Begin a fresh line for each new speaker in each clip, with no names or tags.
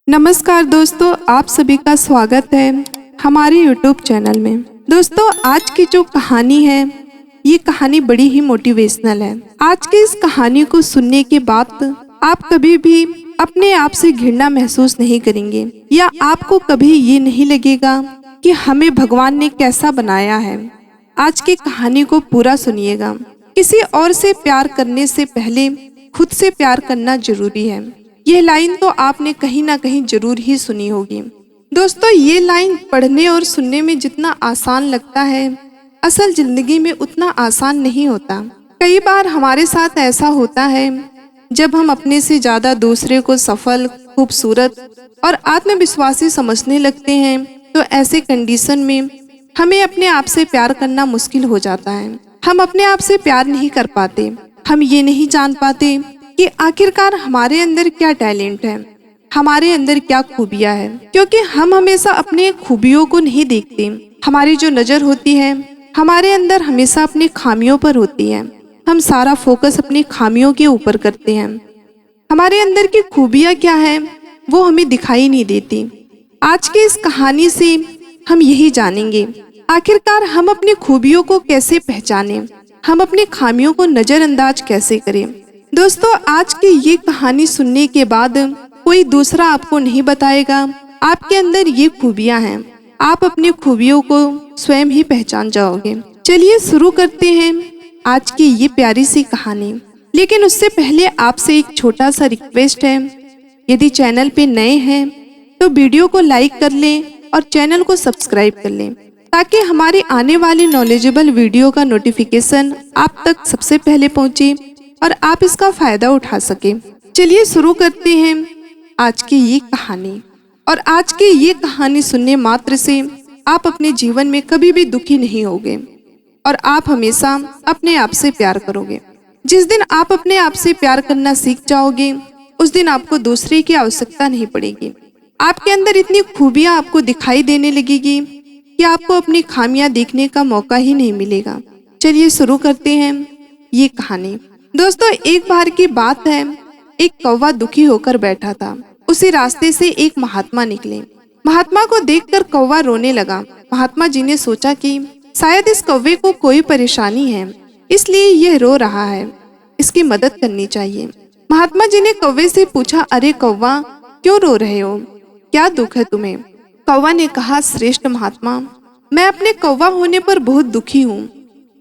नमस्कार दोस्तों, आप सभी का स्वागत है हमारे YouTube चैनल में। दोस्तों, आज की जो कहानी है ये कहानी बड़ी ही मोटिवेशनल है। आज की इस कहानी को सुनने के बाद आप कभी भी अपने आप से घृणा महसूस नहीं करेंगे या आपको कभी ये नहीं लगेगा कि हमें भगवान ने कैसा बनाया है। आज की कहानी को पूरा सुनिएगा। किसी और से प्यार करने से पहले खुद से प्यार करना जरूरी है। ये लाइन तो आपने कहीं ना कहीं जरूर ही सुनी होगी। दोस्तों, ये लाइन पढ़ने और सुनने में जितना आसान लगता है, असल जिंदगी में उतना आसान नहीं होता। कई बार हमारे साथ ऐसा होता है, जब हम अपने से ज्यादा दूसरे को सफल, खूबसूरत और आत्मविश्वासी समझने लगते हैं, तो ऐसे कंडीशन में हमें अपने आप से प्यार करना मुश्किल हो जाता है। हम अपने आप से प्यार नहीं कर पाते। हम ये नहीं जान पाते कि आखिरकार हमारे अंदर क्या टैलेंट है, हमारे अंदर क्या खूबियां है, क्योंकि हम हमेशा अपने खूबियों को नहीं देखते। हमारी जो नजर होती है हमारे अंदर हमेशा अपनी खामियों पर होती है। हम सारा फोकस अपनी खामियों के ऊपर करते हैं। हमारे अंदर की खूबियां क्या है वो हमें दिखाई नहीं देती। आज की इस कहानी से हम यही जानेंगे, आखिरकार हम अपनी खूबियों को कैसे पहचानें, हम अपनी खामियों को नजरअंदाज कैसे करें। दोस्तों, आज की ये कहानी सुनने के बाद कोई दूसरा आपको नहीं बताएगा आपके अंदर ये खूबियां हैं। आप अपनी खूबियों को स्वयं ही पहचान जाओगे। चलिए शुरू करते हैं आज की ये प्यारी सी कहानी। लेकिन उससे पहले आपसे एक छोटा सा रिक्वेस्ट है, यदि चैनल पे नए हैं तो वीडियो को लाइक कर लें और चैनल को सब्सक्राइब कर लें, ताकि हमारे आने वाले नॉलेजेबल वीडियो का नोटिफिकेशन आप तक सबसे पहले पहुंचे और आप इसका फायदा उठा सके। चलिए शुरू करते हैं आज की ये कहानी। और आज की ये कहानी सुनने मात्र से आप अपने जीवन में कभी भी दुखी नहीं होगे और आप हमेशा अपने आप से प्यार करोगे। जिस दिन आप अपने आप से प्यार करना सीख जाओगे, उस दिन आपको दूसरे की आवश्यकता नहीं पड़ेगी। आपके अंदर इतनी खूबियां आपको दिखाई देने लगेगी कि आपको अपनी खामियां देखने का मौका ही नहीं मिलेगा। चलिए शुरू करते हैं ये कहानी। दोस्तों, एक बार की बात है, एक कौवा दुखी होकर बैठा था। उसी रास्ते से एक महात्मा निकले। महात्मा को देखकर कौवा रोने लगा। महात्मा जी ने सोचा कि शायद इस कौवे को कोई परेशानी है, इसलिए यह रो रहा है, इसकी मदद करनी चाहिए। महात्मा जी ने कौवे से पूछा, अरे कौवा, क्यों रो रहे हो, क्या दुख है तुम्हें? कौवा ने कहा, श्रेष्ठ महात्मा, मैं अपने कौवा होने पर बहुत दुखी हूँ।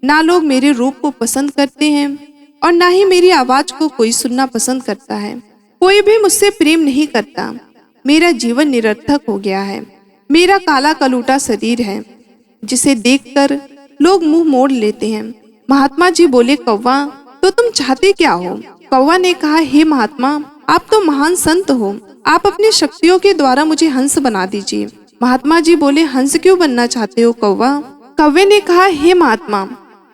ना लोग मेरे रूप को पसंद करते हैं और ना ही मेरी आवाज को कोई सुनना पसंद करता है। कोई भी मुझसे प्रेम नहीं करता। मेरा जीवन निरर्थक हो गया है। मेरा काला कलूटा शरीर है, जिसे देखकर लोग मुंह मोड़ लेते हैं। महात्मा जी बोले, कौवा, तो तुम चाहते क्या हो? कौवा ने कहा, हे महात्मा, आप तो महान संत हो, आप अपनी शक्तियों के द्वारा मुझे हंस बना दीजिए। महात्मा जी बोले, हंस क्यों बनना चाहते हो कौवा? कौवे ने कहा, हे महात्मा,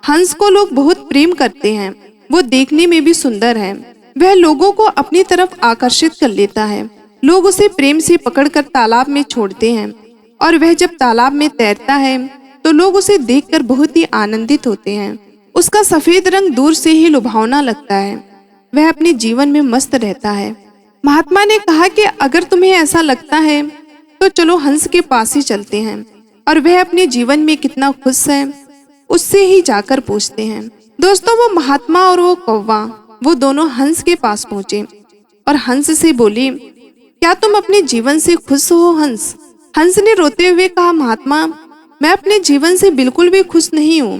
हंस को लोग बहुत प्रेम करते हैं, वो देखने में भी सुंदर है, वह लोगों को अपनी तरफ आकर्षित कर लेता है। लोग उसे प्रेम से पकड़कर तालाब में छोड़ते हैं और वह जब तालाब में तैरता है तो लोग उसे देखकर बहुत ही आनंदित होते हैं। उसका सफेद रंग दूर से ही लुभावना लगता है। वह अपने जीवन में मस्त रहता है। महात्मा ने कहा कि अगर तुम्हें ऐसा लगता है तो चलो हंस के पास ही चलते हैं और वह अपने जीवन में कितना खुश है उससे ही जाकर पूछते हैं। दोस्तों, वो महात्मा और वो कौवा, वो दोनों हंस के पास पहुंचे और हंस से बोले, क्या तुम अपने जीवन से खुश हो हंस? हंस ने रोते हुए कहा, महात्मा, मैं अपने जीवन से बिल्कुल भी खुश नहीं हूँ।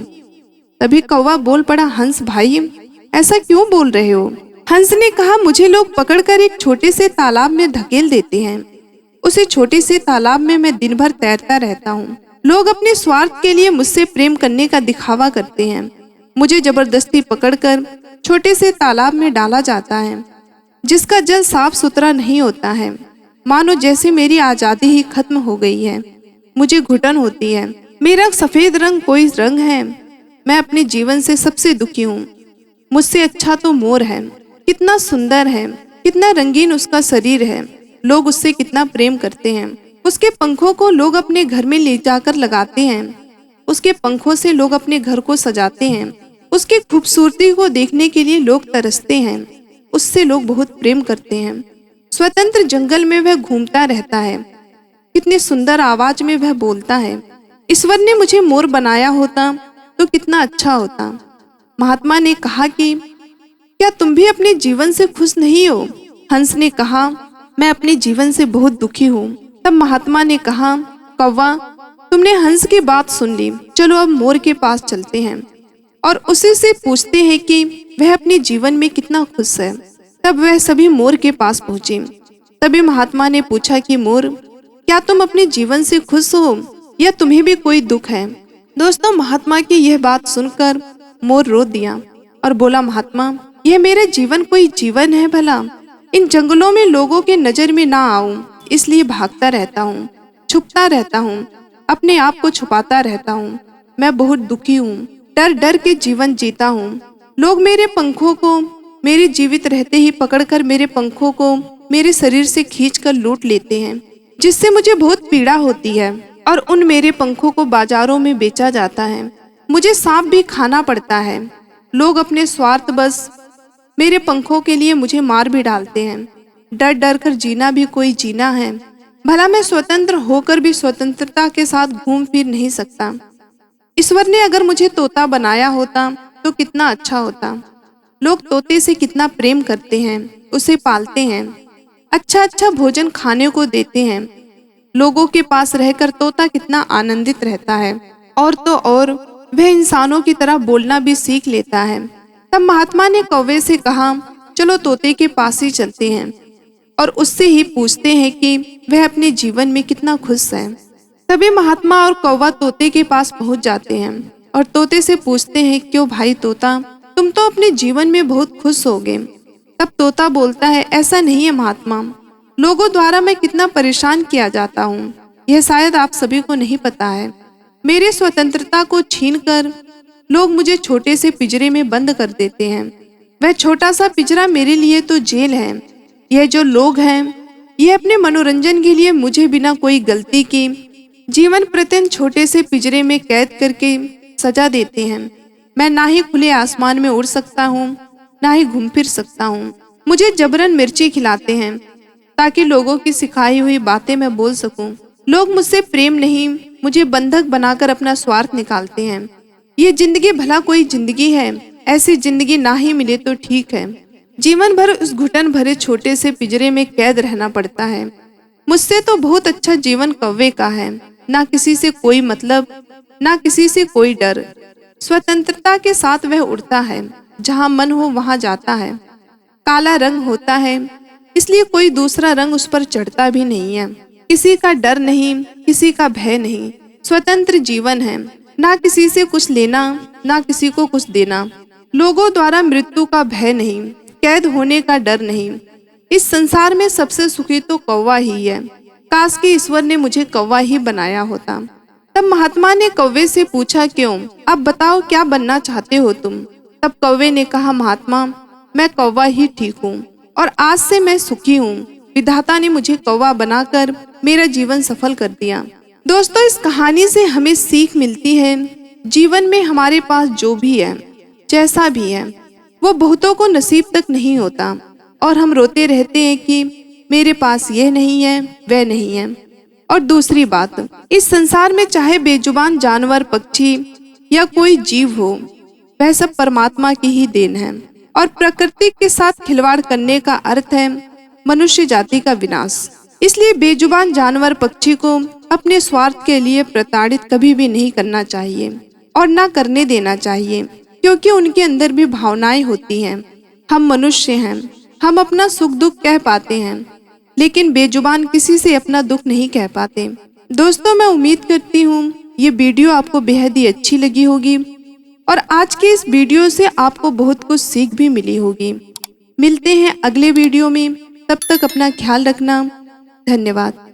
तभी कौवा बोल पड़ा, हंस भाई, ऐसा क्यों बोल रहे हो? हंस ने कहा, मुझे लोग पकड़कर एक छोटे से तालाब में धकेल देते हैं। उसी छोटे से तालाब में मैं दिन भर तैरता रहता हूँ। लोग अपने स्वार्थ के लिए मुझसे प्रेम करने का दिखावा करते हैं। मुझे जबरदस्ती पकड़कर छोटे से तालाब में डाला जाता है, जिसका जल साफ सुथरा नहीं होता है। मानो जैसे मेरी आजादी ही खत्म हो गई है। मुझे घुटन होती है। मेरा सफेद रंग कोई रंग है। मैं अपने जीवन से सबसे दुखी हूँ। मुझसे अच्छा तो मोर है, कितना सुंदर है, कितना रंगीन उसका शरीर है। लोग उससे कितना प्रेम करते हैं। उसके पंखों को लोग अपने घर में ले जाकर लगाते हैं। उसके पंखों से लोग अपने घर को सजाते हैं। उसकी खूबसूरती को देखने के लिए लोग तरसते हैं। उससे लोग बहुत प्रेम करते हैं। स्वतंत्र जंगल में वह घूमता रहता है। कितनी सुंदर आवाज में वह बोलता है। ईश्वर ने मुझे मोर बनाया होता तो कितना अच्छा होता। महात्मा ने कहा कि क्या तुम भी अपने जीवन से खुश नहीं हो? हंस ने कहा, मैं अपने जीवन से बहुत दुखी हूँ। तब महात्मा ने कहा, कौवा, तुमने हंस की बात सुन ली, चलो अब मोर के पास चलते हैं और उसी से पूछते हैं कि वह अपने जीवन में कितना खुश है। तब वह सभी मोर के पास पहुंचे। तभी महात्मा ने पूछा कि मोर, क्या तुम अपने जीवन से खुश हो या तुम्हें भी कोई दुख है? दोस्तों, महात्मा की यह बात सुनकर मोर रो दिया और बोला, महात्मा, यह मेरा जीवन कोई जीवन है भला? इन जंगलों में लोगों के नजर में ना आऊं, इसलिए भागता रहता हूँ, छुपता रहता हूँ, अपने आप को छुपाता रहता हूँ। मैं बहुत दुखी हूँ, डर डर के जीवन जीता हूँ। लोग मेरे पंखों को मेरे जीवित रहते ही पकड़कर मेरे पंखों को मेरे शरीर से खींचकर लूट लेते हैं, जिससे मुझे बहुत पीड़ा होती है और उन मेरे पंखों को बाजारों में बेचा जाता है। मुझे सांप भी खाना पड़ता है। लोग अपने स्वार्थ बस मेरे पंखों के लिए मुझे मार भी डालते हैं। डर डर कर जीना भी कोई जीना है भला? मैं स्वतंत्र होकर भी स्वतंत्रता के साथ घूम फिर नहीं सकता। ईश्वर ने अगर मुझे तोता बनाया होता तो कितना अच्छा होता। लोग तोते से कितना प्रेम करते हैं, उसे पालते हैं, अच्छा अच्छा भोजन खाने को देते हैं। लोगों के पास रहकर तोता कितना आनंदित रहता है। और तो और वह इंसानों की तरह बोलना भी सीख लेता है। तब महात्मा ने कौवे से कहा, चलो तोते के पास ही चलते हैं और उससे ही पूछते हैं कि वह अपने जीवन में कितना खुश है। तभी महात्मा और कौवा तोते के पास पहुंच जाते हैं और तोते से पूछते हैं, क्यों भाई तोता, तुम तो अपने जीवन में बहुत खुश होगे। तब तोता बोलता है, ऐसा नहीं है महात्मा, लोगों द्वारा मैं कितना परेशान किया जाता हूँ, यह शायद आप सभी को नहीं पता है। मेरे स्वतंत्रता को छीनकर लोग मुझे छोटे से पिंजरे में बंद कर देते हैं। वह छोटा सा पिंजरा मेरे लिए तो जेल है। यह जो लोग हैं, ये अपने मनोरंजन के लिए मुझे बिना कोई गलती की जीवन प्रत्येक छोटे से पिंजरे में कैद करके सजा देते हैं। मैं ना ही खुले आसमान में उड़ सकता हूँ, ना ही घूम फिर सकता हूँ। मुझे जबरन मिर्ची खिलाते हैं ताकि लोगों की सिखाई हुई बातें मैं बोल सकूं। लोग मुझसे प्रेम नहीं, मुझे बंधक बनाकर अपना स्वार्थ निकालते हैं। ये जिंदगी भला कोई जिंदगी है? ऐसी जिंदगी ना ही मिले तो ठीक है। जीवन भर उस घुटन भरे छोटे से पिंजरे में कैद रहना पड़ता है। मुझसे तो बहुत अच्छा जीवन कौवे का है, ना किसी से कोई मतलब, ना किसी से कोई डर। स्वतंत्रता के साथ वह उड़ता है, जहाँ मन हो वहाँ जाता है। काला रंग होता है, इसलिए कोई दूसरा रंग उस पर चढ़ता भी नहीं है। किसी का डर नहीं, किसी का भय नहीं। स्वतंत्र जीवन है, ना किसी से कुछ लेना, ना किसी को कुछ देना। लोगों द्वारा मृत्यु का भय नहीं, कैद होने का डर नहीं। इस संसार में सबसे सुखी तो कौवा ही है। काश कि ईश्वर ने मुझे कौवा ही बनाया होता। तब महात्मा ने कौवे से पूछा, क्यों? अब बताओ क्या बनना चाहते हो तुम? तब कौवे ने कहा, महात्मा, मैं कौवा ही ठीक हूँ और आज से मैं सुखी हूँ। विधाता ने मुझे कौवा बनाकर मेरा जीवन सफल कर दिया। दोस्तों, इस कहानी से हमें सीख मिलती है, जीवन में हमारे पास जो भी है, जैसा भी है, वो बहुतों को नसीब तक नहीं होता और हम रोते रहते हैं कि मेरे पास यह नहीं है, वह नहीं है। और दूसरी बात, इस संसार में चाहे बेजुबान जानवर, पक्षी या कोई जीव हो, वह सब परमात्मा की ही देन है और प्रकृति के साथ खिलवाड़ करने का अर्थ है मनुष्य जाति का विनाश। इसलिए बेजुबान जानवर, पक्षी को अपने स्वार्थ के लिए प्रताड़ित कभी भी नहीं करना चाहिए और ना करने देना चाहिए, क्योंकि उनके अंदर भी भावनाएं होती हैं। हम मनुष्य हैं, हम अपना सुख दुख कह पाते हैं, लेकिन बेजुबान किसी से अपना दुख नहीं कह पाते। दोस्तों, मैं उम्मीद करती हूँ ये वीडियो आपको बेहद ही अच्छी लगी होगी और आज के इस वीडियो से आपको बहुत कुछ सीख भी मिली होगी। मिलते हैं अगले वीडियो में, तब तक अपना ख्याल रखना। धन्यवाद।